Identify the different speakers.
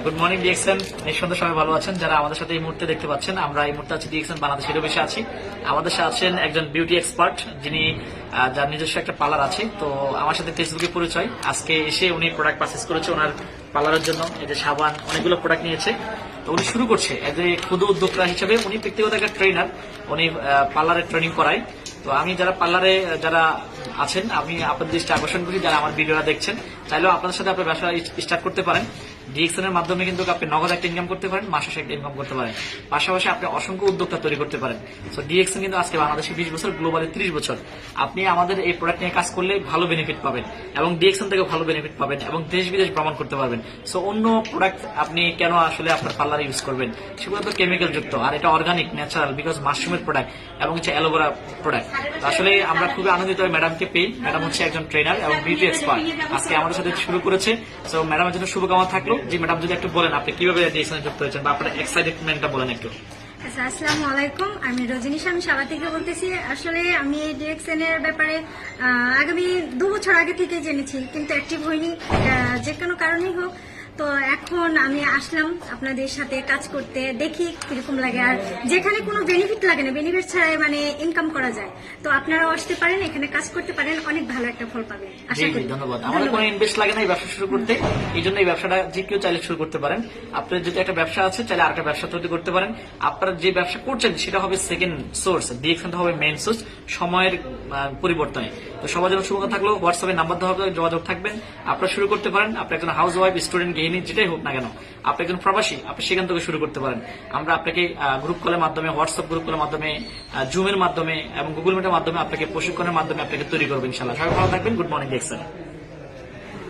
Speaker 1: Good morning DXN, নিঃসন্দেহে সবাই ভালো আছেন। যারা আমাদের সাথে এই মুহূর্তে দেখতে পাচ্ছেন, আমরা এই মুহূর্তে আছি ডিএক্সএন বাংলাদেশের বেশি আছি। আমাদের সাথে আছেন একজন বিউটি এক্সপার্ট, যিনি যার নিজস্ব একটা পার্লার আছে। তো আমার সাথে ফেসবুকে পরিচয়, আজকে এসে উনি প্রোডাক্ট পারচেস করেছে ওনার পার্লারের জন্য। এই যে সাবান, অনেকগুলো প্রোডাক্ট নিয়েছে। তো উনি শুরু করছে এজ এ ক্ষুদ্র উদ্যোক্তা হিসেবে। উনি ব্যক্তিগত একটা ট্রেনার, উনি পার্লারে ট্রেনিং করায়। তো আমি যারা পার্লারে যারা আছেন, আমি আপনাদের দৃষ্টি আকর্ষণ করি, যারা আমার ভিডিওটা দেখছেন, চাইলেও আপনাদের সাথে আপনার ব্যবসা স্টার্ট করতে পারেন। ডিএক্সএন এর মাধ্যমে কিন্তু আপনি নগদ একটা ইনকাম করতে পারেন, মাসে একটা ইনকাম করতে পারেন, পাশাপাশি আপনি অসংখ্য উদ্যোক্তা তৈরি করতে পারেন। তো ডিএক্সএন কিন্তু আজকে বাংলাদেশে 20 বছর, গ্লোবালে 30 বছর। আপনি আমাদের এই প্রোডাক্ট নিয়ে কাজ করলে ভালো বেনিফিট পাবেন, এবং ডিএক্সএন থেকে ভালো বেনিফিট পাবেন, এবং দেশ বিদেশ ভ্রমণ করতে পারবেন। সো অন্য প্রোডাক্ট আপনি কেন আসলে আপনার পার্লারে ইউজ করবেন? সেগুলো তো কেমিক্যাল যুক্ত, আর এটা অর্গানিক, ন্যাচারাল, বিকজ মাশরুমের প্রোডাক্ট এবং হচ্ছে অ্যালোভেরা প্রোডাক্ট। আসলে আমরা খুবই আনন্দিত ম্যাডামকে পেয়ে। ম্যাডাম হচ্ছে একজন ট্রেনার এবং বিউটি এক্সপার্ট, আজকে আমাদের সাথে শুরু করেছে। সো ম্যাডামের জন্য শুভকামনা থাকলো। যে ম্যাডাম যদি একটু বলেন আপনি কিভাবে ডিএক্সএন যুক্ত হয়েছেন, বা আপনার এক্সাইটমেন্টটা বলেন একটু।
Speaker 2: আচ্ছা, আসসালামু আলাইকুম। আমি রজনী, আমি সাবা থেকে বলতেছি। আসলে আমি এই ডিএক্সএন এর ব্যাপারে আগামী 2 বছর আগে থেকে জেনেছি, কিন্তু অ্যাক্টিভ হইনি, যে কোনো কারণেই হোক। তো এখন আমি আসলাম আপনাদের সাথে কাজ করতে, দেখি কিরকম লাগে। আর যেখানে কোনো বেনিফিট লাগে না, বেনিফিট ছাড়াই মানে ইনকাম করা যায়, তো আপনারাও আসতে পারেন, এখানে কাজ করতে পারেন, অনেক ভালো একটা ফল পাবেন আশা করি।
Speaker 1: ধন্যবাদ। আমাদের কোনো ইনভেস্ট লাগে না এই ব্যবসা শুরু করতে, এই জন্য এই ব্যবসাটা যে কেউ চাইলে শুরু করতে পারেন। আপনার যদি একটা ব্যবসা আছে, চাইলে আরেকটা ব্যবসা তৈরি করতে পারেন। আপনারা যে ব্যবসা করছেন সেটা হবে সেকেন্ড সোর্স, ডিএক্সএনটা হবে মেইন সোর্স সময়ের পরিবর্তনে। তো সবার জন্য শুভকামনা থাকলো। হোয়াটসঅ্যাপে নাম্বার দেওয়া হবে, যোগাযোগ থাকবেন, আপনারা শুরু করতে পারেন। আপনি একজন হাউস ওয়াইফ, স্টুডেন্ট, গৃহিণী, যেটাই হোক না কেন, আপনি একজন প্রবাসী, আপনি সেখান থেকে শুরু করতে পারেন। আমরা আপনাকে গ্রুপ কলের মাধ্যমে, হোয়াটসঅ্যাপ গ্রুপ কলের মাধ্যমে, জুমের মাধ্যমে এবং গুগল মিটের মাধ্যমে আপনাকে প্রশিক্ষণের মাধ্যমে আপনাকে তৈরি করবেন ইনশাআল্লাহ। সবাই ভালো থাকবেন। Good morning DXN.